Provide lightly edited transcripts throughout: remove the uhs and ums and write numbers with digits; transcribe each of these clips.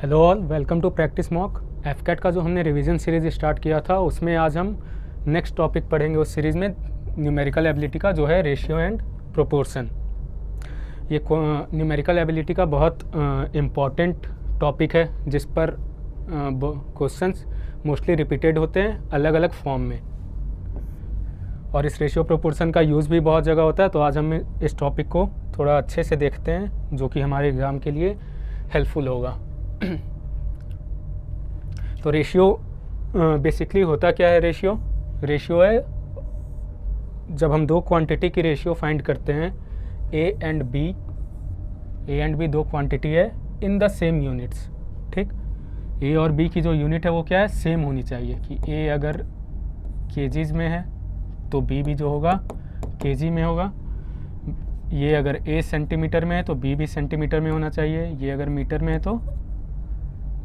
Hello all, welcome to practice mock. AFCAT का जो हमने रिवीजन सीरीज़ स्टार्ट किया था उसमें आज हम नेक्स्ट टॉपिक पढ़ेंगे उस सीरीज़ में न्यूमेरिकल एबिलिटी का, जो है रेशियो एंड प्रोपोर्शन। ये न्यूमेरिकल एबिलिटी का बहुत इम्पॉर्टेंट टॉपिक है जिस पर क्वेश्चंस मोस्टली रिपीटेड होते हैं अलग अलग फॉर्म में, और इस रेशियो प्रोपोर्शन का यूज़ भी बहुत जगह होता है। तो आज हम इस टॉपिक को थोड़ा अच्छे से देखते हैं जो कि हमारे एग्ज़ाम के लिए हेल्पफुल होगा। तो रेशियो बेसिकली होता क्या है? रेशियो है जब हम दो क्वांटिटी की रेशियो फाइंड करते हैं, ए एंड बी दो क्वांटिटी है इन द सेम यूनिट्स। ठीक, ए और बी की जो यूनिट है वो क्या है? सेम होनी चाहिए। कि ए अगर केजीज में है तो बी भी जो होगा केजी में होगा। ये अगर ए सेंटीमीटर में है तो बी भी सेंटीमीटर में होना चाहिए। ये अगर मीटर में है तो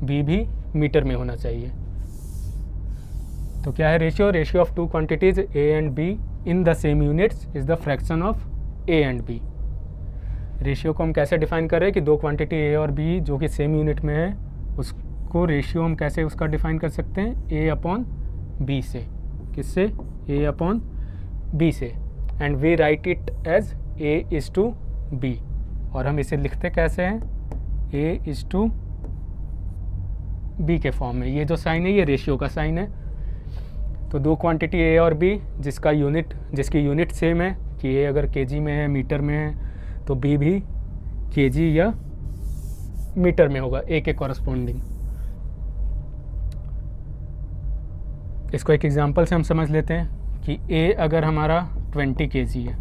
बी भी मीटर में होना चाहिए। तो क्या है ratio of two quantities A and B in the same units is the fraction of A and B. Ratio को हम कैसे डिफाइन कर रहे हैं कि दो क्वांटिटी ए और बी जो कि सेम यूनिट में है, उसको रेशियो हम कैसे उसका डिफाइन कर सकते हैं? ए अपॉन बी से। किससे? ए अपॉन बी से। And we write it as A is to B, और हम इसे लिखते कैसे हैं? ए इज़ टू बी के फॉर्म में। ये जो साइन है ये रेशियो का साइन है। तो दो क्वांटिटी ए और बी जिसकी यूनिट सेम है, कि ए अगर केजी में है, मीटर में है, तो बी भी केजी या मीटर में होगा ए के कॉरस्पॉन्डिंग। इसको एक एग्जांपल से हम समझ लेते हैं कि ए अगर हमारा 20 केजी है,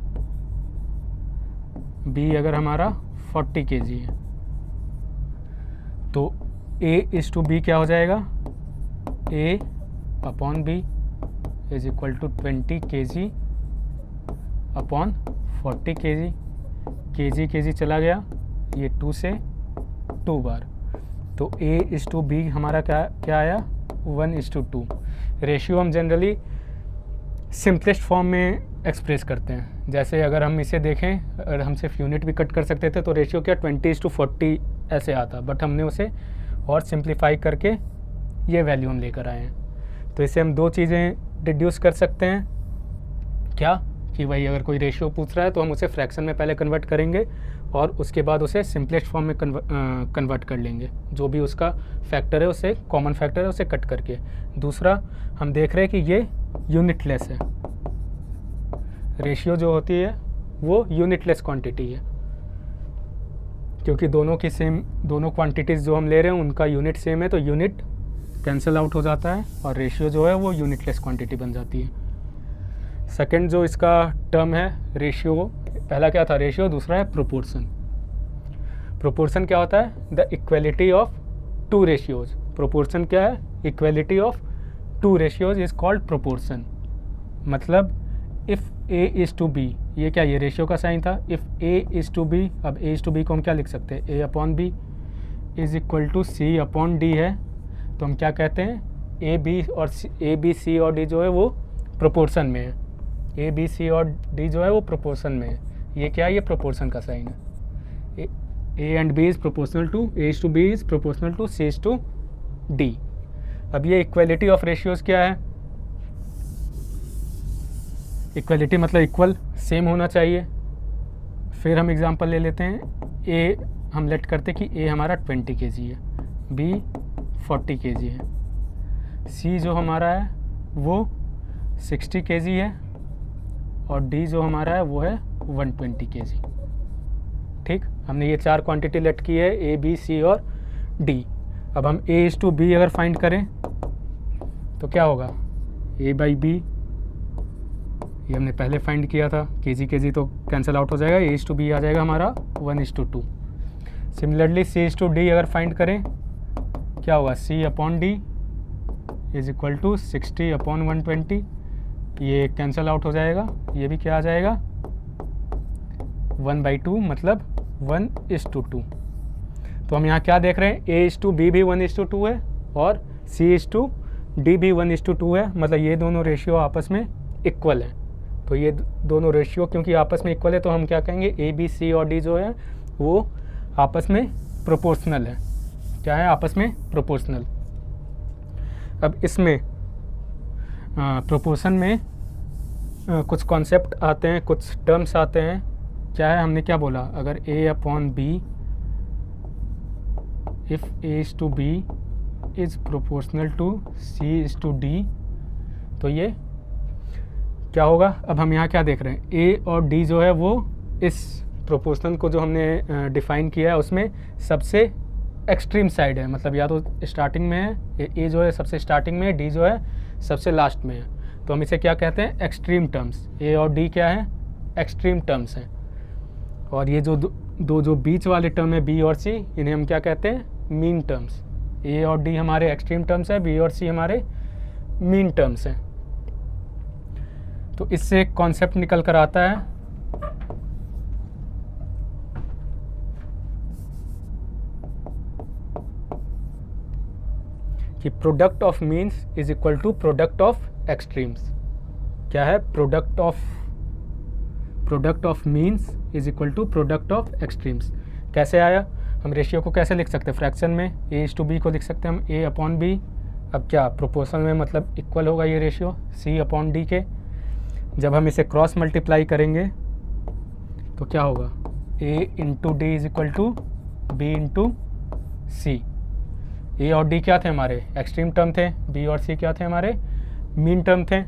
बी अगर हमारा 40 केजी है, तो ए इज़ टू बी क्या हो जाएगा? A upon B is equal to 20 kg upon 40 kg चला गया, ये 2 से 2 बार। तो ए इज़ टू बी हमारा क्या आया? 1:2। रेशियो हम जनरली सिंपलेस्ट फॉर्म में एक्सप्रेस करते हैं। जैसे अगर हम इसे देखें, अगर हम सिर्फ यूनिट भी कट कर सकते थे तो रेशियो क्या 20:40 ऐसे आता, बट हमने उसे और सिंप्लीफाई करके ये वैल्यू हम लेकर आए हैं। तो इसे हम दो चीज़ें डिड्यूस कर सकते हैं। क्या? कि भाई अगर कोई रेशियो पूछ रहा है तो हम उसे फ्रैक्शन में पहले कन्वर्ट करेंगे और उसके बाद उसे सिंपलेस्ट फॉर्म में कन्वर्ट कर लेंगे। जो भी उसका फैक्टर है, उसे कॉमन फैक्टर है, उसे कट करके। दूसरा, हम देख रहे हैं कि ये यूनिटलेस है। रेशियो जो होती है वो यूनिटलेस क्वांटिटी है, क्योंकि दोनों क्वांटिटीज़ जो हम ले रहे हैं उनका यूनिट सेम है, तो यूनिट कैंसिल आउट हो जाता है और रेशियो जो है वो यूनिटलेस क्वांटिटी बन जाती है। सेकंड जो इसका टर्म है रेशियो, पहला क्या था? रेशियो। दूसरा है प्रोपोर्शन। प्रोपोर्शन क्या होता है? The equality of two ratios. Proportion क्या है? Equality of two ratios is called proportion. मतलब if a is to b, ये क्या? ये रेशियो का साइन था। If a is to b, अब ए इज़ टू बी को हम क्या लिख सकते हैं? A upon b is equal to c upon d है। तो हम क्या कहते हैं? ए बी सी और डी जो है वो प्रोपोर्शन में है। ए बी सी और डी जो है वो प्रोपोर्शन में है। ये क्या है? ये प्रोपोर्शन का साइन है। A and B is proportional to, A is to B is proportional to C is to D. अब ये इक्वलिटी ऑफ रेशियोज़ क्या है? इक्वलिटी मतलब इक्वल, सेम होना चाहिए। फिर हम एग्जांपल ले लेते हैं। ए हम लेट करते कि ए हमारा 20 केजी है, बी 40 केजी है, सी जो हमारा है वो 60 केजी है, और डी जो हमारा है वो है 120 केजी। ठीक, हमने ये चार क्वांटिटी लेट की है, ए बी सी और डी। अब हम ए इज़ टू बी अगर फाइंड करें तो क्या होगा? ए बाई बी, ये हमने पहले फाइंड किया था। केजी तो कैंसिल आउट हो जाएगा, ए इज़ टू बी आ जाएगा हमारा 1:2। Similarly c is to D अगर फाइंड करें क्या होगा? C upon d is equal to 60 upon 120। ये कैंसिल आउट हो जाएगा, ये भी क्या आ जाएगा? 1/2, मतलब 1:2। तो हम यहाँ क्या देख रहे हैं? ए इज़ टू बी भी 1:2 है और सी इज़ टू डी भी 1:2 है। मतलब ये दोनों रेशियो आपस में इक्वल हैं। तो ये दोनों रेशियो क्योंकि आपस में इक्वल है तो हम क्या कहेंगे? ए बी सी और डी जो है वो आपस में प्रोपोर्शनल है। क्या है, आपस में प्रोपोर्शनल। अब इसमें प्रोपोर्शन में कुछ कॉन्सेप्ट आते हैं, कुछ टर्म्स आते हैं। क्या है, हमने क्या बोला, अगर a upon B, if a is to b is proportional to c is to d, तो ये क्या होगा। अब हम यहाँ क्या देख रहे हैं, a और d जो है वो इस प्रोपोर्शनल को जो हमने डिफ़ाइन किया है उसमें सबसे एक्सट्रीम साइड है, मतलब या तो स्टार्टिंग में है, a जो है सबसे स्टार्टिंग में है, d जो है सबसे लास्ट में है। तो हम इसे क्या कहते हैं, एक्सट्रीम टर्म्स। a और d क्या है, एक्सट्रीम टर्म्स हैं। और ये जो दो जो बीच वाले टर्म है b और c, इन्हें हम क्या कहते हैं, मीन टर्म्स। a और d हमारे एक्सट्रीम टर्म्स है, b और c हमारे मीन टर्म्स हैं। तो इससे एक कॉन्सेप्ट निकल कर आता है कि product of means is equal to product of extremes. क्या है, product of means is equal to product of extremes. कैसे आया, हम रेशियो को कैसे लिख सकते हैं, फ्रैक्शन में a इज टू b को लिख सकते हैं हम a अपॉन b। अब क्या प्रोपोर्शनल में मतलब इक्वल होगा ये रेशियो c अपॉन d के। जब हम इसे क्रॉस मल्टीप्लाई करेंगे तो क्या होगा, a into D is equal to b into C. a और d क्या थे, हमारे एक्सट्रीम टर्म थे, b और c क्या थे, हमारे मीन टर्म थे।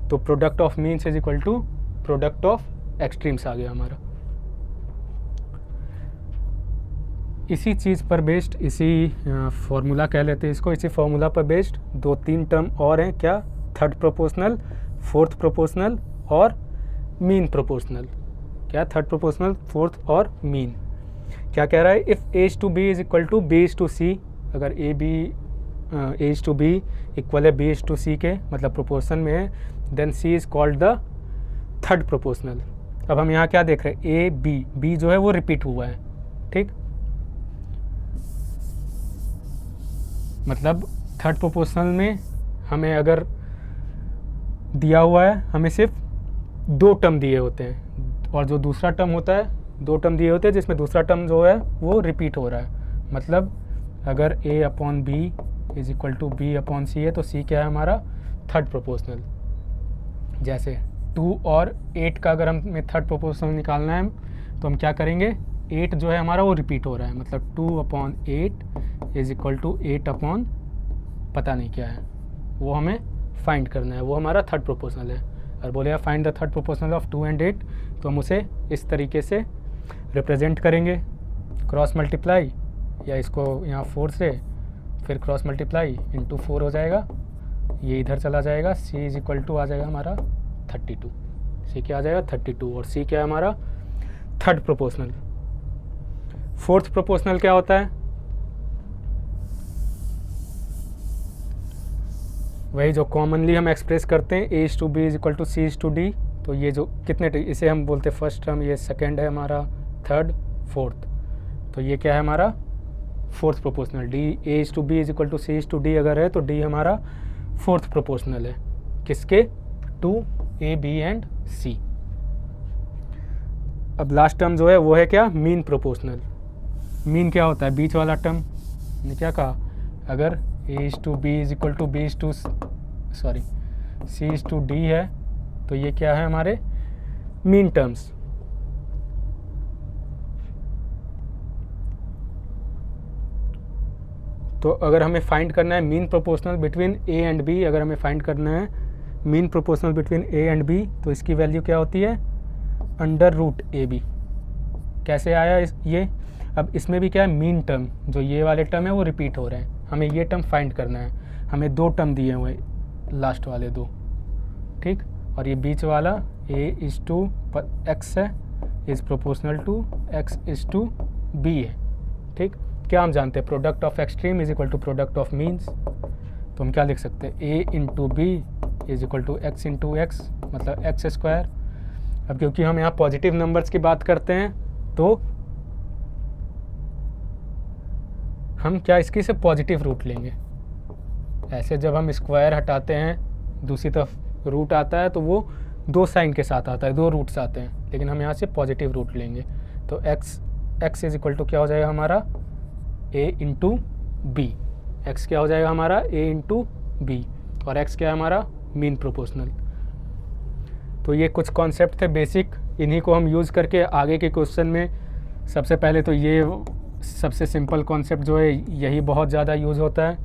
तो product of means is equal to product of extremes आ गया हमारा। इसी चीज़ पर बेस्ड, इसी फॉर्मूला कह लेते हैं इसको, इसी फॉर्मूला पर बेस्ड 2-3 टर्म और हैं। क्या, थर्ड प्रोपोर्शनल, फोर्थ प्रोपोर्शनल और मीन प्रोपोर्शनल। क्या, थर्ड प्रोपोर्शनल, फोर्थ और मीन। क्या कह रहा है, if a is to b is equal to b is to c, अगर a is to b equal है b इज टू c के, मतलब प्रोपोर्शन में है, then c is called the third proportional. अब हम यहाँ क्या देख रहे हैं, b जो है वो रिपीट हुआ है, ठीक। मतलब थर्ड प्रोपोर्शनल में हमें अगर दिया हुआ है, हमें सिर्फ 2 टर्म दिए होते हैं, और जो दूसरा टर्म होता है, 2 टर्म दिए होते हैं जिसमें दूसरा टर्म जो है वो रिपीट हो रहा है। मतलब अगर a upon B is equal to b upon c है, तो c क्या है हमारा, थर्ड प्रोपोर्शनल। जैसे 2 और 8 का अगर हमें थर्ड प्रोपोर्शनल निकालना है तो हम क्या करेंगे, 8 जो है हमारा वो रिपीट हो रहा है, मतलब 2 upon 8 is equal to 8 upon पता नहीं क्या है, वो हमें फाइंड करना है, वो हमारा थर्ड प्रोपोर्शनल है। और बोलेगा find the third proportional of 2 and 8, तो हम उसे इस तरीके से रिप्रेजेंट करेंगे, क्रॉस मल्टीप्लाई, या इसको यहाँ 4 से फिर क्रॉस मल्टीप्लाई इंटू 4 हो जाएगा, ये इधर चला जाएगा, c इज इक्वल टू आ जाएगा हमारा 32, c क्या आ जाएगा 32, और c क्या है हमारा थर्ड प्रोपोर्शनल। फोर्थ प्रोपोर्शनल क्या होता है, वही जो कॉमनली हम एक्सप्रेस करते हैं, a is to B is equal to C is to D. तो ये जो कितने, इसे हम बोलते हैं फर्स्ट टर्म, ये सेकेंड है हमारा, थर्ड, फोर्थ। तो ये क्या है हमारा fourth proportional. D A is to B is equal to C is to D अगर है, तो डी हमारा फोर्थ प्रोपोर्शनल है, किसके, to A B and C. अब लास्ट टर्म जो है वो है क्या, मीन प्रोपोर्शनल। मीन क्या होता है, बीच वाला टर्म। ने क्या कहा, अगर a is to B is equal to B is to C is to D है, तो ये क्या है हमारे मीन टर्म्स। तो अगर हमें फाइंड करना है mean proportional between a and b, अगर हमें फाइंड करना है mean proportional between a and b, तो इसकी वैल्यू क्या होती है, अंडर रूट ए बी। कैसे आया ये, अब इसमें भी क्या है, मीन टर्म, जो ये वाले टर्म है वो रिपीट हो रहे हैं, हमें ये टर्म फाइंड करना है। हमें 2 टर्म दिए हुए, लास्ट वाले 2, ठीक। और ये बीच वाला a इज टू x है, is proportional to x is to b है, ठीक। क्या हम जानते हैं, product of extreme is equal to product of means. तो हम क्या लिख सकते हैं, a into B is equal to x into X, मतलब x स्क्वायर। अब क्योंकि हम यहाँ पॉजिटिव नंबर्स की बात करते हैं, तो हम क्या इसकी से पॉजिटिव रूट लेंगे। ऐसे जब हम स्क्वायर हटाते हैं, दूसरी तरफ रूट आता है, तो वो 2 साइन के साथ आता है, 2 रूट्स आते हैं, लेकिन हम यहाँ से पॉजिटिव रूट लेंगे। तो x इज इक्वल टू क्या हो जाएगा हमारा, a इंटू बी। एक्स क्या हो जाएगा हमारा, ए इंटू बी, और एक्स क्या है हमारा, मीन प्रोपोर्शनल। तो ये कुछ कॉन्सेप्ट थे बेसिक, इन्हीं को हम यूज़ करके आगे के क्वेश्चन में, सबसे पहले तो ये सबसे सिंपल कॉन्सेप्ट जो है यही बहुत ज़्यादा यूज़ होता है।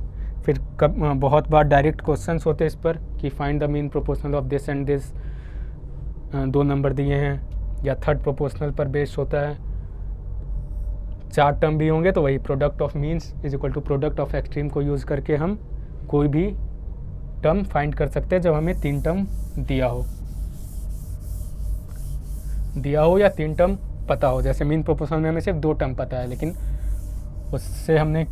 फिर बहुत बार डायरेक्ट क्वेश्चंस होते हैं इस पर कि find the mean proportional of this and this, 2 number दिए हैं, या थर्ड प्रोपोर्शनल पर बेस्ड होता है। 4 टर्म भी होंगे तो वही product of means is equal to product of extreme को यूज़ करके हम कोई भी टर्म फाइंड कर सकते हैं जब हमें 3 टर्म दिया हो या 3 टर्म पता हो। जैसे मीन प्रोपोर्शनल में हमें सिर्फ 2 टर्म पता है, लेकिन उससे हमने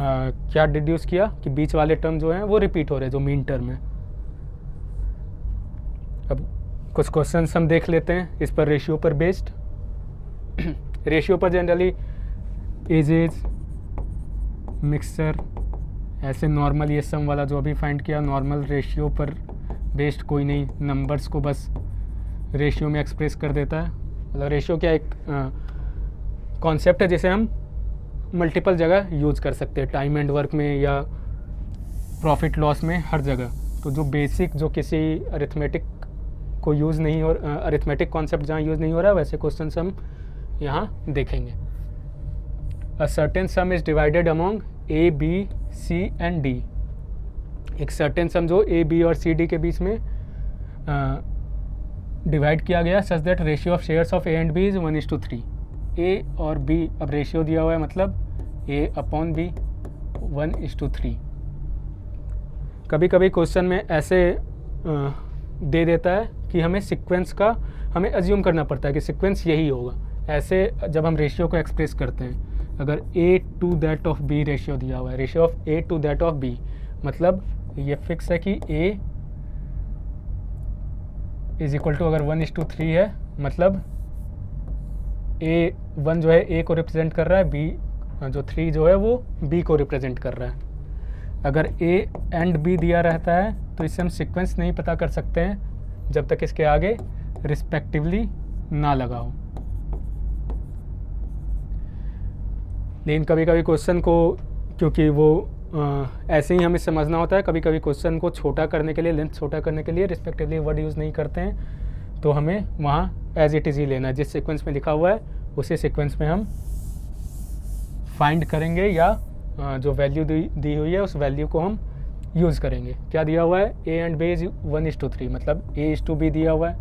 क्या डिड्यूस किया कि बीच वाले टर्म जो हैं वो रिपीट हो रहे हैं, जो मीन टर्म है। अब कुछ क्वेश्चंस हम देख लेते हैं इस पर रेशियो पर बेस्ड। रेशियो पर जनरली एजेज, मिक्सचर, ऐसे नॉर्मल, ये सम वाला जो अभी फाइंड किया, नॉर्मल रेशियो पर बेस्ड कोई नहीं, नंबर्स को बस रेशियो में एक्सप्रेस कर देता है। मतलब रेशियो क्या एक कॉन्सेप्ट है जिसे हम मल्टीपल जगह यूज़ कर सकते हैं, टाइम एंड वर्क में या प्रॉफिट लॉस में, हर जगह। तो जो बेसिक, जो किसी अरिथमेटिक को यूज़ नहीं हो, अरिथमेटिक कॉन्सेप्ट जहाँ यूज़ नहीं हो रहा है, वैसे क्वेश्चन हम यहाँ देखेंगे। A certain sum is divided among A, B, C and D. एक सर्टेन सम जो ए, बी और सी, डी के बीच में डिवाइड किया गया such that ratio of shares of A and B is 1:3। A और बी, अब रेशियो दिया हुआ है मतलब ए अपॉन बी 1:3। कभी कभी क्वेश्चन में ऐसे दे देता है कि हमें सीक्वेंस का हमें अज्यूम करना पड़ता है कि सीक्वेंस यही होगा। ऐसे जब हम रेशियो को एक्सप्रेस करते हैं, अगर a to that of b ratio दिया हुआ है, ratio of a to that of b, मतलब ये फिक्स है कि ए इज इक्वल टू, अगर 1:3 है मतलब ए 1 जो है ए को रिप्रेजेंट कर रहा है, बी जो 3 जो है वो बी को रिप्रेजेंट कर रहा है। अगर ए एंड बी दिया रहता है तो इससे हम सीक्वेंस नहीं पता कर सकते हैं जब तक इसके आगे रिस्पेक्टिवली ना लगा हो। लेकिन कभी कभी क्वेश्चन को, क्योंकि वो ऐसे ही हमें समझना होता है, कभी कभी क्वेश्चन को छोटा करने के लिए, लेंथ छोटा करने के लिए रिस्पेक्टिवली वर्ड यूज़ नहीं करते हैं, तो हमें वहाँ एज इट इज़ ही लेना है। जिस सीक्वेंस में लिखा हुआ है उसी सीक्वेंस में हम फाइंड करेंगे, या जो वैल्यू दी हुई है उस वैल्यू को हम यूज़ करेंगे। क्या दिया हुआ है, ए एंड बी इज 1:3, मतलब ए इज टू बी दिया हुआ है,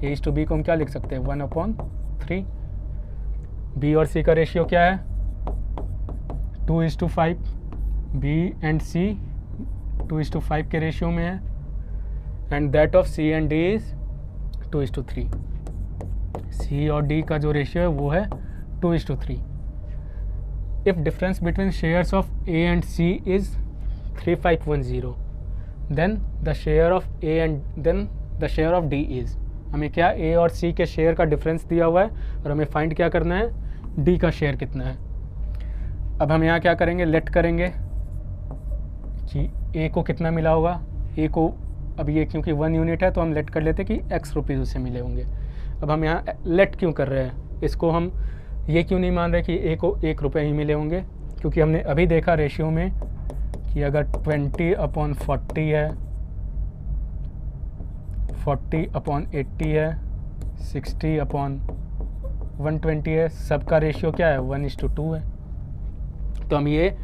ए इज टू बी को हम क्या लिख सकते हैं, 1/3। बी और सी का रेशियो क्या है, 2:5। बी एंड सी 2:5 के रेशियो में है, and that of C and D is 2:3। C और डी का जो रेशियो है वो है 2:3। If difference between shares of A and C is 3510, then the share of A and then the share of D is, हमें क्या ए और सी के शेयर का डिफरेंस दिया हुआ है और हमें फाइंड क्या करना है, डी का शेयर कितना है। अब हम यहाँ क्या करेंगे, लेट करेंगे कि ए को कितना मिला होगा। ए को, अब ये क्योंकि 1 यूनिट है तो हम लेट कर लेते कि x रुपीज़ उससे मिले होंगे। अब हम यहाँ लेट क्यों कर रहे हैं, इसको हम ये क्यों नहीं मान रहे कि ए को 1 रुपये ही मिले होंगे, क्योंकि हमने अभी देखा रेशियो में कि अगर 20/40 है, 40/80 है, 60/120 है, सबका रेशियो क्या है, 1:2 है। तो हम ये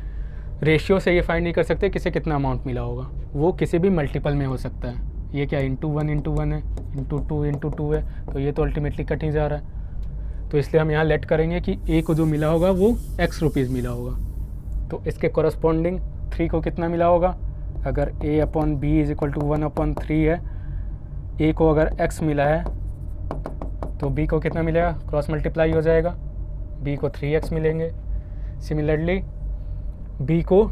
रेशियो से ये फाइंड नहीं कर सकते किसे कितना अमाउंट मिला होगा, वो किसी भी मल्टीपल में हो सकता है। ये क्या ×1 × 1 है, ×2 × 2 है, तो ये तो अल्टीमेटली कट ही जा रहा है। तो इसलिए हम यहाँ लेट करेंगे कि ए को जो मिला होगा वो x रुपीज़ मिला होगा, तो इसके कॉरस्पॉन्डिंग 3 को कितना मिला होगा। अगर a/b इज इक्वल टू 1/3 है, a को अगर x मिला है तो b को कितना मिलेगा, क्रॉस मल्टीप्लाई हो जाएगा, b को 3x मिलेंगे। सिमिलरली b को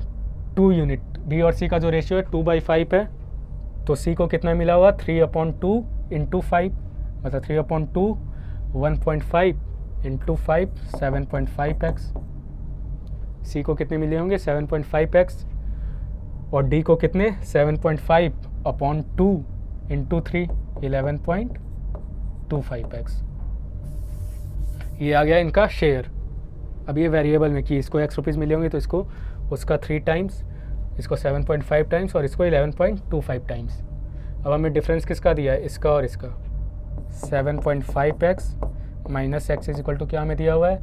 2 यूनिट, b और c का जो रेशियो है 2/5 है, तो c को कितना मिला हुआ, 3/2 × 5, मतलब 3/2 1.5 × 5 7.5x। c को कितने मिले होंगे, 7.5x, और d को कितने, 7.5/2 × 3 11.25x। ये आ गया इनका शेयर। अब ये वेरिएबल में कि इसको x रुपीज़ मिले होंगे तो इसको उसका 3 टाइम्स, इसको 7.5 टाइम्स और इसको 11.25 टाइम्स। अब हमें डिफरेंस किसका दिया है, इसका और इसका। 7.5x minus X is equal to क्या हमें दिया हुआ है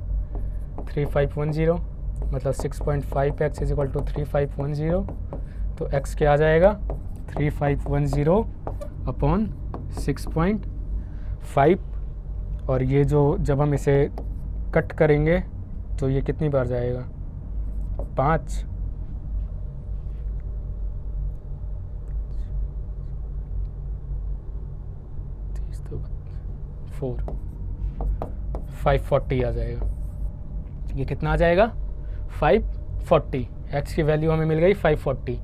3510, मतलब 6.5x इज इक्वल टू 3510। तो x क्या आ जाएगा 3510 अपॉन 6.5, और ये जो जब हम इसे कट करेंगे तो ये कितनी बार जाएगा 5, 4, 540 आ जाएगा। ये कितना आ जाएगा 540। x की वैल्यू हमें मिल गई 540।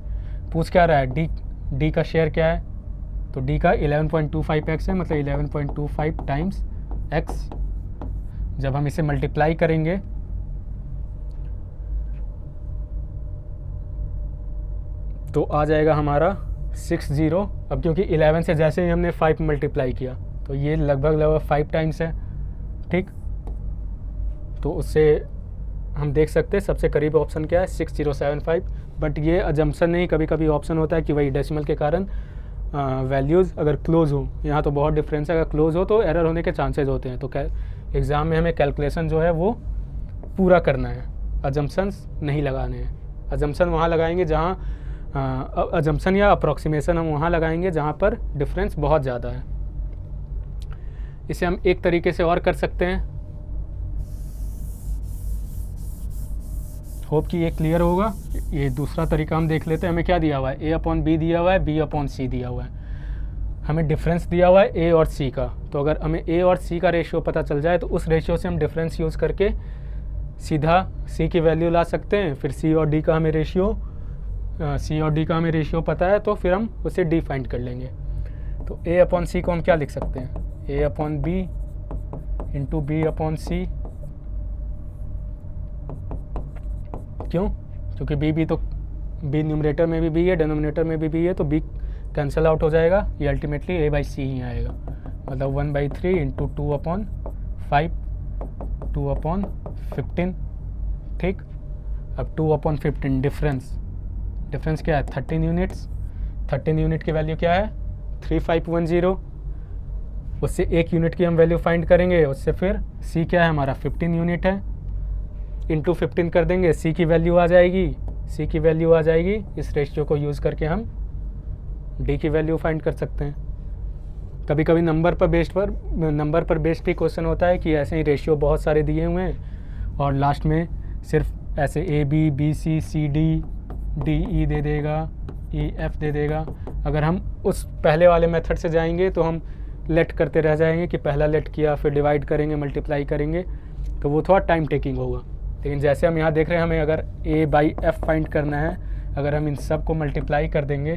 पूछ क्या रहा है d का शेयर क्या है, तो d का 11.25x है, मतलब 11.25 टाइम्स x। जब हम इसे मल्टीप्लाई करेंगे तो आ जाएगा हमारा 60। अब क्योंकि 11 से जैसे ही हमने 5 मल्टीप्लाई किया तो ये लगभग 5 टाइम्स है, ठीक। तो उससे हम देख सकते हैं सबसे करीब ऑप्शन क्या है 6075। बट ये अजम्पशन नहीं, कभी कभी ऑप्शन होता है कि वही डेसिमल के कारण वैल्यूज़ अगर क्लोज हो, यहाँ तो बहुत डिफरेंस है, अगर क्लोज हो तो एरर होने के चांसेस होते हैं। तो एग्ज़ाम में हमें कैलकुलेशन जो है वो पूरा करना है, अजम्पशंस नहीं लगाने हैं। अजम्पशन वहाँ लगाएंगे जहाँ अजम्पशन या अप्रॉक्सीमेशन हम वहाँ लगाएंगे जहाँ पर डिफरेंस बहुत ज़्यादा है। इसे हम एक तरीके से और कर सकते हैं, होप कि ये क्लियर होगा। ये दूसरा तरीका हम देख लेते हैं। हमें क्या दिया हुआ है a अपॉन बी दिया हुआ है, b अपॉन सी दिया हुआ है, हमें डिफरेंस दिया हुआ है a और c का। तो अगर हमें a और c का रेशियो पता चल जाए तो उस रेशियो से हम डिफरेंस यूज़ करके सीधा c की वैल्यू ला सकते हैं। फिर c और d का हमें रेशियो पता है तो फिर हम उसे d फाइंड कर लेंगे। तो a अपॉन c को हम क्या लिख सकते हैं a upon b into b upon c. क्यों, क्योंकि b तो b न्यूमरेटर में भी b है, डिनोमिनेटर में भी b है, तो b कैंसिल आउट हो जाएगा। ये अल्टीमेटली a बाई सी ही आएगा, मतलब 1/3 इंटू 2 अपॉन 5, 2 अपॉन 15, ठीक। अब 2 अपॉन 15 डिफरेंस क्या है 13 यूनिट्स। 13 यूनिट की वैल्यू क्या है 3510। उससे 1 यूनिट की हम वैल्यू फाइंड करेंगे, उससे फिर c क्या है हमारा 15 यूनिट है, इंटू 15 कर देंगे, c की वैल्यू आ जाएगी। इस रेशियो को यूज़ करके हम d की वैल्यू फाइंड कर सकते हैं। कभी कभी नंबर पर बेस्ड भी क्वेश्चन होता है कि ऐसे ही रेशियो बहुत सारे दिए हुए हैं और लास्ट में सिर्फ ऐसे a b b c c d d e दे देगा, e f दे देगा। अगर हम उस पहले वाले मेथड से जाएंगे तो हम लेट करते रह जाएंगे कि पहला लेट किया, फिर डिवाइड करेंगे, मल्टीप्लाई करेंगे, तो वो थोड़ा टाइम टेकिंग होगा। लेकिन जैसे हम यहाँ देख रहे हैं, हमें अगर a बाई एफ फाइंड करना है, अगर हम इन सब को मल्टीप्लाई कर देंगे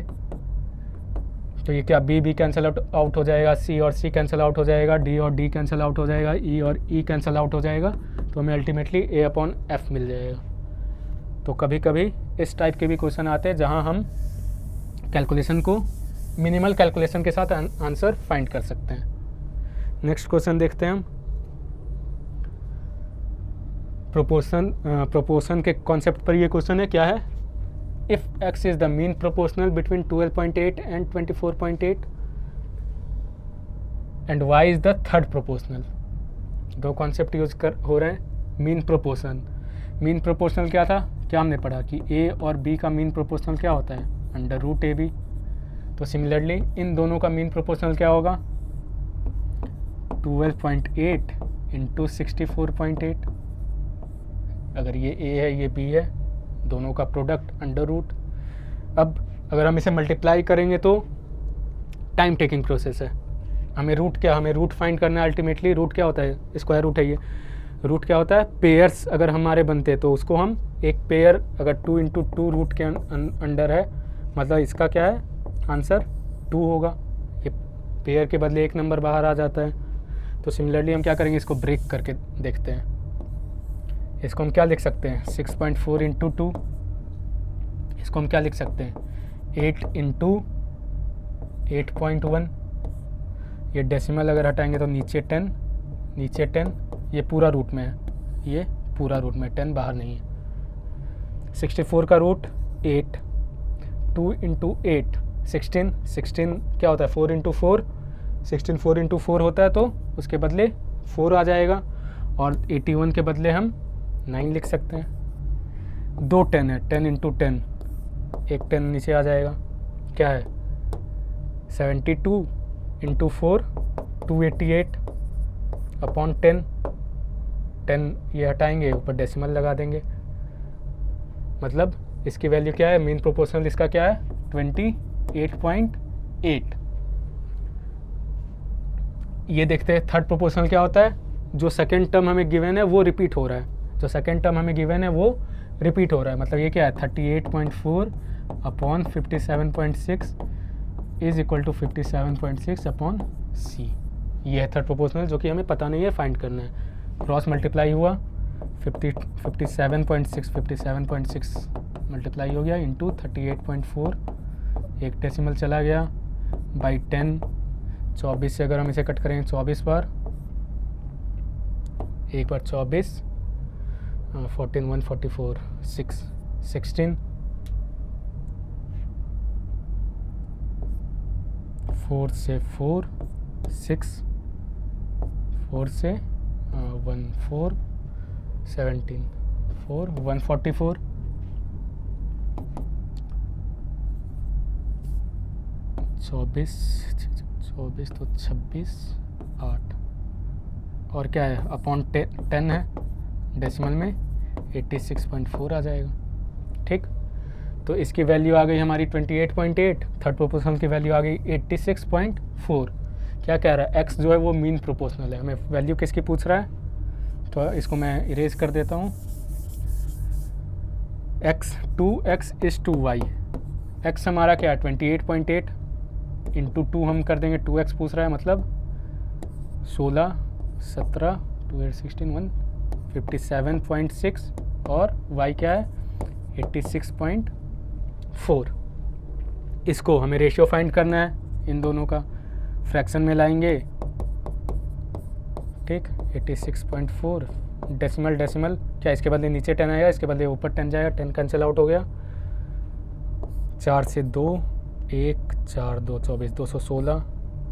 तो ये क्या b कैंसिल आउट हो जाएगा, c और c कैंसिल आउट हो जाएगा, d और d कैंसिल आउट हो जाएगा, e और e कैंसिल आउट हो जाएगा, तो हमें अल्टीमेटली a अपॉन एफ मिल जाएगा। तो कभी कभी इस टाइप के भी क्वेश्चन आते हैं जहाँ हम कैलकुलेशन को मिनिमल कैलकुलेशन के साथ आंसर फाइंड कर सकते हैं। नेक्स्ट क्वेश्चन देखते हैं हम। प्रोपोर्शन के कॉन्सेप्ट पर ये क्वेश्चन है, क्या है if x is the mean proportional between 12.8 and 24.8 and y is the third proportional. दो कॉन्सेप्ट यूज हो रहे हैं। मीन प्रोपोर्शनल क्या था, क्या हमने पढ़ा कि a और b का मीन प्रोपोर्शनल क्या होता है अंडर रूट ए बी। तो सिमिलरली इन दोनों का मीन प्रोपोर्शनल क्या होगा 12.8 इंटू 64.8। अगर ये a है ये b है, दोनों का प्रोडक्ट अंडर रूट। अब अगर हम इसे मल्टीप्लाई करेंगे तो टाइम टेकिंग प्रोसेस है। हमें रूट फाइंड करना है। अल्टीमेटली रूट क्या होता है, स्क्वायर रूट है ये। रूट क्या होता है, पेयर्स अगर हमारे बनते हैं तो उसको हम एक पेयर अगर 2 इंटू 2 रूट के अंडर है, मतलब इसका क्या है आंसर 2 होगा। ये पेयर के बदले एक नंबर बाहर आ जाता है। तो सिमिलरली हम क्या करेंगे, इसको ब्रेक करके देखते हैं। इसको हम क्या लिख सकते हैं 6.4 इंटू 2। इसको हम क्या लिख सकते हैं 8 इंटू 8.1। ये डेसिमल अगर हटाएंगे तो नीचे 10, ये पूरा रूट में है, ये पूरा रूट में, 10 बाहर नहीं है। 64 का रूट 8, 2 इंटू 8 16, 16 क्या होता है 4 इंटू 4, 16 4 इंटू 4 होता है, तो उसके बदले 4 आ जाएगा, और 81 के बदले हम 9 लिख सकते हैं। 2 10 है, 10 इंटू 10, एक 10 नीचे आ जाएगा, क्या है 72 इंटू 4 288 अपॉन 10, 10 ये हटाएंगे, ऊपर डेसिमल लगा देंगे, मतलब इसकी वैल्यू क्या है, मीन प्रोपोर्शनल इसका क्या है 28.8। ये देखते हैं थर्ड प्रोपोर्शनल क्या होता है, जो सेकेंड टर्म हमें गिवन है वो रिपीट हो रहा है, जो सेकेंड टर्म हमें गिवन है वो रिपीट हो रहा है, मतलब ये क्या है 38.4 upon 57.6 is equal to 57.6 upon c. ये है थर्ड प्रोपोर्शनल जो कि हमें पता नहीं है, फाइंड करना है। क्रॉस मल्टीप्लाई हुआ 57.6 मल्टीप्लाई हो गया इंटू 38.4, एक डेसिमल चला गया बाई 10, 24 से अगर हम इसे कट करेंगे 24 बार, एक बार 24, 14 144 6 16, 4 से 4 6, 4 से 1 4 17 4 144, 24 तो 26 8, और क्या है अपॉन 10 है, डेसिमल में 86.4 आ जाएगा। ठीक, तो इसकी वैल्यू आ गई हमारी 28.8, थर्ड प्रोपोर्शनल की वैल्यू आ गई 86.4। क्या कह रहा है, x जो है वो मीन प्रोपोर्शनल है, हमें वैल्यू किसकी पूछ रहा है, तो इसको मैं इरेज कर देता हूँ। x 2x is to y, x हमारा क्या है 28.8 इंटू 2 हम कर देंगे, 2x पूछ रहा है, मतलब 16 17 2 8 16 157.6, और y क्या है 86.4। इसको हमें रेशियो फाइंड करना है, इन दोनों का फ्रैक्शन में लाएंगे। ठीक, 86.4 डेसिमल डेसिमल क्या, इसके बदले नीचे 10 आएगा, इसके बदले ऊपर 10 जाएगा, 10 कैंसिल आउट हो गया, 4 से 2 1 4 2 24 216,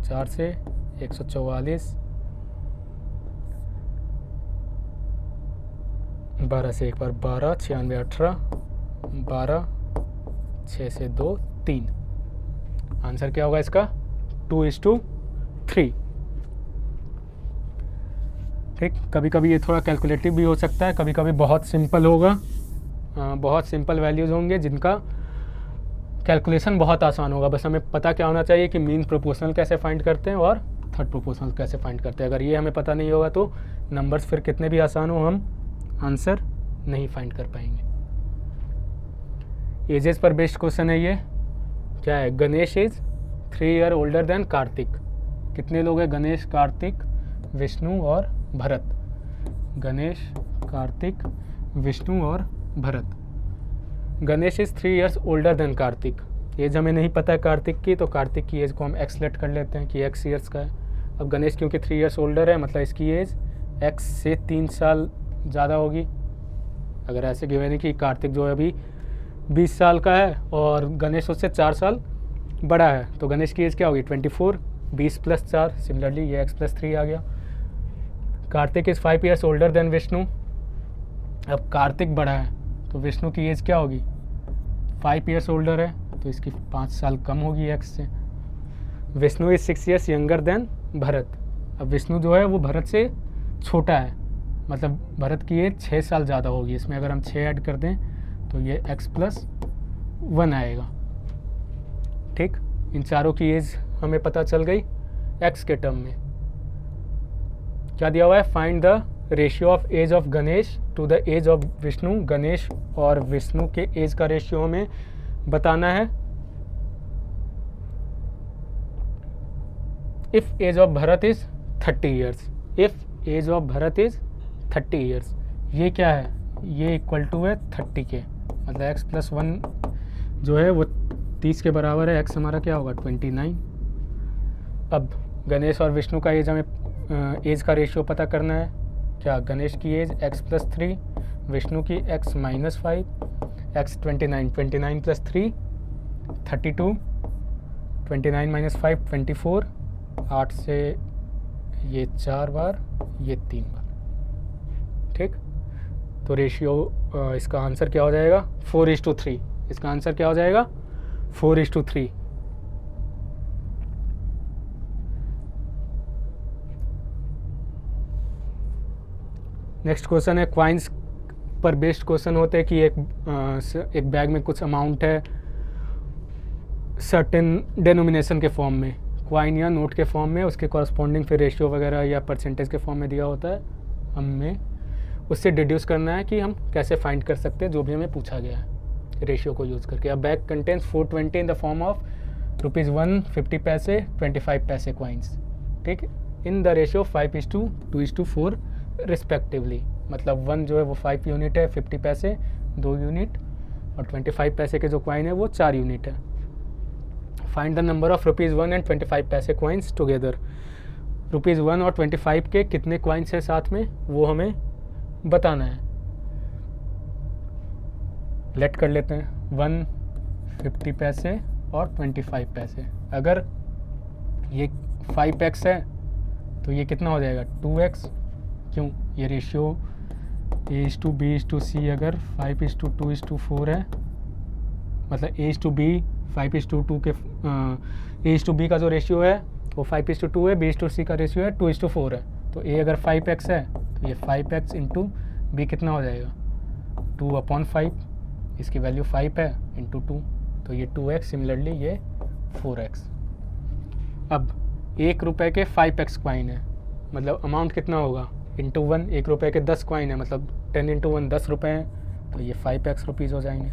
4 से 144, 12 से एक बार 12 96 18 12, 6 से 2 3। आंसर क्या होगा इसका 2:3। ठीक, कभी कभी ये थोड़ा कैलकुलेटिव भी हो सकता है, कभी कभी बहुत सिंपल होगा, बहुत सिंपल वैल्यूज़ होंगे जिनका कैलकुलेशन बहुत आसान होगा। बस हमें पता क्या होना चाहिए कि मीन प्रोपोर्शनल कैसे फाइंड करते हैं और थर्ड प्रोपोर्शनल कैसे फाइंड करते हैं। अगर ये हमें पता नहीं होगा तो नंबर्स फिर कितने भी आसान हो हम आंसर नहीं फाइंड कर पाएंगे। एजेस पर बेस्ड क्वेश्चन है ये। क्या है, Ganesh is 3 year older than Kartik. कितने लोग हैं, गणेश कार्तिक विष्णु और भरत। गणेश कार्तिक विष्णु और Bharat. Ganesh is 3 years older than Kartik. Age हमें नहीं पता है कार्तिक की, तो कार्तिक की एज को हम एक्स लेट कर लेते हैं कि एक्स ईयर्स का है। अब गणेश क्योंकि 3 ईयर्स ओल्डर है, मतलब इसकी एज एक्स से 3 साल ज़्यादा होगी। अगर ऐसे गिवन है कि कार्तिक जो है अभी 20 साल का है और गणेश उससे 4 साल बड़ा है, तो गणेश की एज क्या होगी 24, 20 + 4, सिमिलरली ये x + 3 आ गया। Kartik is 5 years older then Vishnu. अब कार्तिक बड़ा है तो विष्णु की एज क्या होगी 5 ईयर्स ओल्डर है, तो इसकी 5 साल कम होगी x से। Vishnu is 6 years younger than Bharat. अब विष्णु जो है वो भरत से छोटा है, मतलब भरत की एज 6 साल ज़्यादा होगी। इसमें अगर हम 6 ऐड कर दें तो ये x + 1 आएगा। ठीक, इन चारों की एज हमें पता चल गई x के टर्म में। क्या दिया हुआ है, find the ratio of age of Ganesh to the age of Vishnu. Ganesh और विष्णु के एज का रेशियो हमें बताना है। If age of Bharat is 30 years. If age of Bharat is 30 years, ये क्या है, ये इक्वल टू है 30 के, मतलब x + 1 जो है वो 30 के बराबर है। x हमारा क्या होगा 29। अब गणेश और विष्णु का एज हमें एज का रेशियो पता करना है। क्या, गणेश की एज x + 3 विष्णु की x minus 5, x 29, 29 plus 3 32, 29 minus 5 24, 8 से ये 4 बार, ये 3 बार। ठीक, तो रेशियो इसका आंसर क्या हो जाएगा 4:3। इसका आंसर क्या हो जाएगा 4:3। नेक्स्ट क्वेश्चन है, क्वाइंस पर बेस्ड क्वेश्चन होते हैं कि एक बैग में कुछ अमाउंट है सर्टेन डेनोमिनेशन के फॉर्म में, क्वाइन या नोट के फॉर्म में, उसके कॉरस्पॉन्डिंग फिर रेशियो वगैरह या परसेंटेज के फॉर्म में दिया होता है। हमें उससे डिड्यूस करना है कि हम कैसे फाइंड कर सकते हैं जो भी हमें पूछा गया है रेशियो को यूज़ करके। अब bag contains 420 in the form of ₹1 50 पैसे 25 पैसे क्वाइंस। ठीक, इन द रेशियो 5:2:4 रिस्पेक्टिवली। मतलब 1 जो है वो 5 यूनिट है, 50 पैसे 2 यूनिट, और 25 पैसे के जो क्वाइन है वो 4 यूनिट है। Find the number of ₹1 and 25 पैसे क्वाइंस टुगेदर। ₹1 और 25 के कितने क्वाइंस हैं साथ में वो हमें बताना है। लेट कर लेते हैं 1 50 पैसे और 25 पैसे। अगर ये 5x है तो ये कितना हो जाएगा 2x। क्यों, ये रेशियो A:B:C अगर 5:2:4 है, मतलब A:B 5:2 के A:B का जो रेशियो है वो 5:2 है, B:C का रेशियो है 2:4 है। तो A अगर 5x है तो ये 5x इंटू B कितना हो जाएगा 2/5। इसकी वैल्यू 5 है इंटू 2, तो ये 2x, सिमिलरली ये 4x। अब ₹1 के 5x क्वाइन है, मतलब अमाउंट कितना होगा इंटू 1। ₹1 के 10 क्वाइन है, मतलब 10 इंटू 1 10 रुपये हैं, तो ये 5x रुपीज़ हो जाएंगे।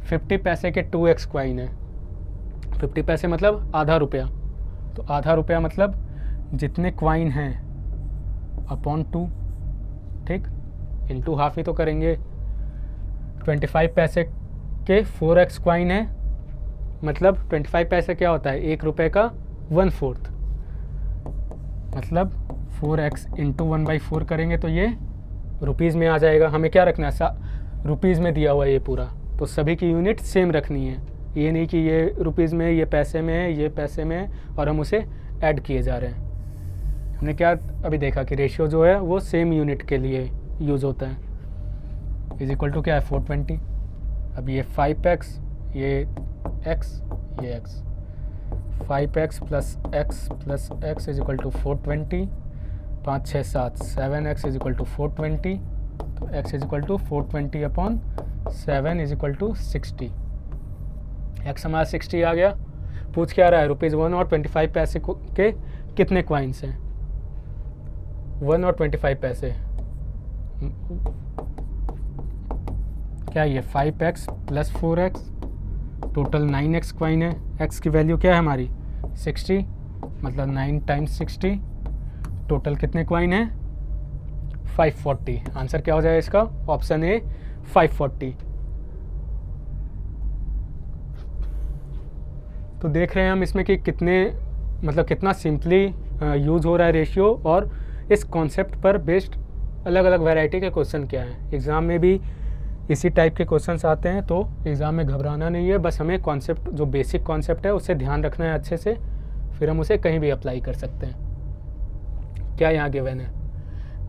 50 पैसे के 2x क्वाइन है, 50 पैसे मतलब आधा रुपया, तो आधा रुपया मतलब जितने क्वाइन हैं अपॉन 2। ठीक, इंटू हाफ ही तो करेंगे। 25 पैसे के 4x क्वाइन है, मतलब 25 पैसे क्या होता है ₹1 का 1/4, मतलब 4x इंटू 1/4 करेंगे तो ये रुपीज़ में आ जाएगा। हमें क्या रखना है, रुपीज़ में दिया हुआ है ये पूरा, तो सभी की यूनिट सेम रखनी है। ये नहीं कि ये रुपीज़ में, ये पैसे में है, ये पैसे में है, और हम उसे ऐड किए जा रहे हैं। हमने क्या अभी देखा कि रेशियो जो है वो सेम यूनिट के लिए यूज़ होता है। इज इक्वल टू क्या है 420। अब ये 5x, ये x, ये x, 5x plus x is equal to 420, 5 6 7 7x is equal to 420, तो x is equal to 420/7 is equal to 60। x हमारा 60 आ गया। पूछ क्या रहा है ₹1 और 25 पैसे के कितने क्वाइंस हैं। 1 और 25 पैसे क्या, ये 5x plus 4x, total 9x coin है। x की वैल्यू क्या है हमारी 60, मतलब 9 टाइम्स 60, टोटल कितने क्वाइन है 540। आंसर क्या हो जाएगा इसका, ऑप्शन ए 540। तो देख रहे हैं हम इसमें कि कितना सिंपली यूज़ हो रहा है रेशियो, और इस कॉन्सेप्ट पर बेस्ड अलग अलग वैरायटी के क्वेश्चन क्या हैं। एग्ज़ाम में भी इसी टाइप के क्वेश्चंस आते हैं, तो एग्ज़ाम में घबराना नहीं है। बस हमें कॉन्सेप्ट, जो बेसिक कॉन्सेप्ट है उससे ध्यान रखना है अच्छे से, फिर हम उसे कहीं भी अप्लाई कर सकते हैं। क्या यहाँ गिवन है,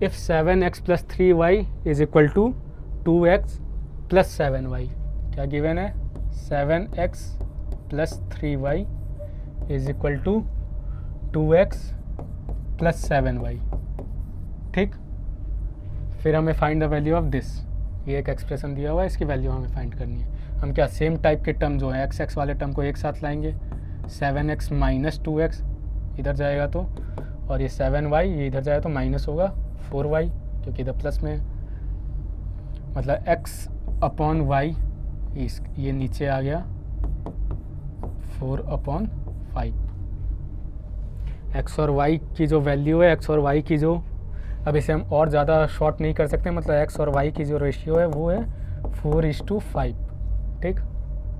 if 7x plus 3y is equal to 2x plus 7y। क्या गिवन है, 7x plus 3y is equal to 2x plus 7y। ठीक, फिर हमें find the value of this. ये एक एक्सप्रेशन दिया हुआ है, इसकी वैल्यू हमें फाइंड करनी है। हम क्या सेम टाइप के टर्म जो है x वाले टर्म को एक साथ लाएंगे। 7x माइनस 2x इधर जाएगा तो, और ये 7y ये इधर जाएगा तो माइनस होगा 4y, क्योंकि इधर प्लस में है। मतलब x/y ये नीचे आ गया 4/5। x और y की जो वैल्यू है, x और y की जो, अब इसे हम और ज़्यादा शॉर्ट नहीं कर सकते, मतलब x और y की जो रेशियो है वो है 4:5। ठीक,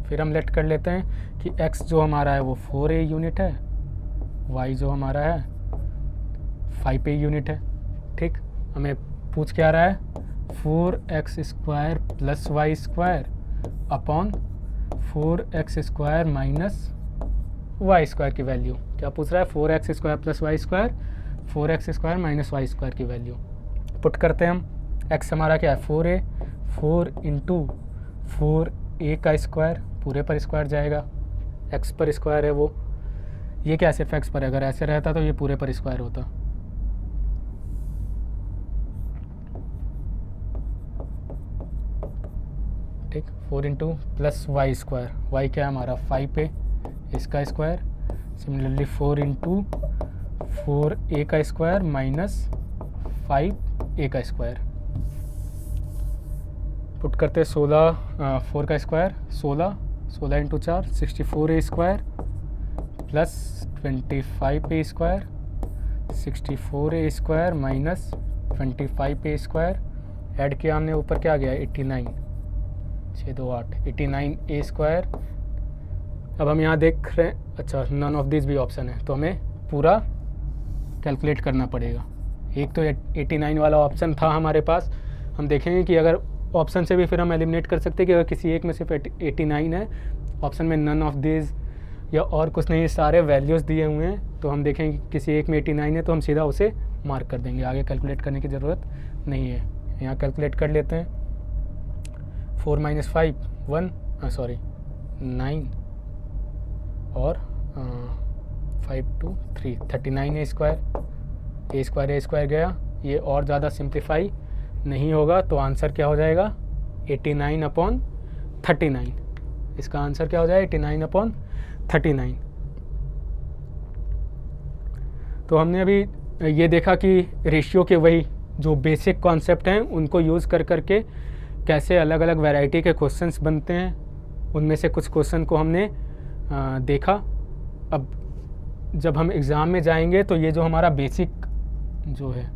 फिर हम लेट कर लेते हैं कि x जो हमारा है वो 4a यूनिट है, y जो हमारा है 5a यूनिट है। ठीक, हमें पूछ क्या रहा है 4x² plus y square upon 4x² minus y square की वैल्यू। क्या पूछ रहा है? 4x² plus y square, 4x² minus y square की वैल्यू पुट करते हैं हम। x हमारा क्या है? 4a, 4 इंटू 4a का स्क्वायर, पूरे पर स्क्वायर जाएगा, x पर स्क्वायर है वो, ये क्या सिर्फ x पर है, अगर ऐसे रहता तो ये पूरे पर स्क्वायर होता। ठीक, 4 into plus y square, y क्या है हमारा 5a, इसका स्क्वायर, सिमिलरली 4 इंटू 4a का स्क्वायर माइनस 5a का स्क्वायर पुट करते हैं। 4 का square 16 into 4 64a square plus 25a square, 64a square minus 25a square, add किया हमने, ऊपर क्या आ गया 89, 6 2 8, 89a स्क्वायर। अब हम यहाँ देख रहे हैं, अच्छा नन ऑफ दिस भी ऑप्शन है, तो हमें पूरा कैलकुलेट करना पड़ेगा। एक तो 89 वाला ऑप्शन था हमारे पास, हम देखेंगे कि अगर ऑप्शन से भी फिर हम एलिमिनेट कर सकते हैं कि अगर किसी एक में सिर्फ 89 है, ऑप्शन में नन ऑफ दिस या और कुछ नहीं, सारे वैल्यूज़ दिए हुए हैं, तो हम देखेंगे कि किसी एक में 89 है तो हम सीधा उसे मार्क कर देंगे, आगे कैलकुलेट करने की ज़रूरत नहीं है। यहाँ कैलकुलेट कर लेते हैं। 4 माइनस 5 1, 9 और 5 2 3, 39 a स्क्वायर गया, ये और ज़्यादा सिंप्लीफाई नहीं होगा, तो आंसर क्या हो जाएगा 89/39। इसका आंसर क्या हो जाएगा 89/39। तो हमने अभी ये देखा कि रेशियो के वही जो बेसिक कॉन्सेप्ट हैं उनको यूज़ कर करके कैसे अलग अलग वैरायटी के क्वेश्चंस बनते हैं, उनमें से कुछ क्वेश्चन को हमने देखा। अब जब हम एग्ज़ाम में जाएंगे तो ये जो हमारा बेसिक जो है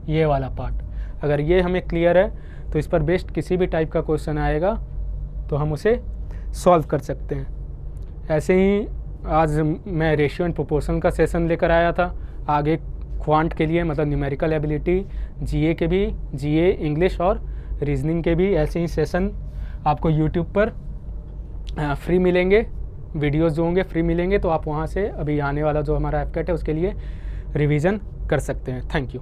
ये वाला पार्ट, अगर ये हमें क्लियर है तो इस पर बेस्ड किसी भी टाइप का क्वेश्चन आएगा तो हम उसे सॉल्व कर सकते हैं। ऐसे ही आज मैं रेशियो एंड प्रोपोर्शन का सेशन लेकर आया था, आगे क्वांट के लिए मतलब न्यूमेरिकल एबिलिटी, जीए के भी, जीए इंग्लिश और रीजनिंग के भी ऐसे ही सेशन आपको यूट्यूब पर फ्री मिलेंगे, वीडियोस जो होंगे फ्री मिलेंगे, तो आप वहाँ से अभी आने वाला जो हमारा एफकेट है उसके लिए रिवीजन कर सकते हैं। Thank you.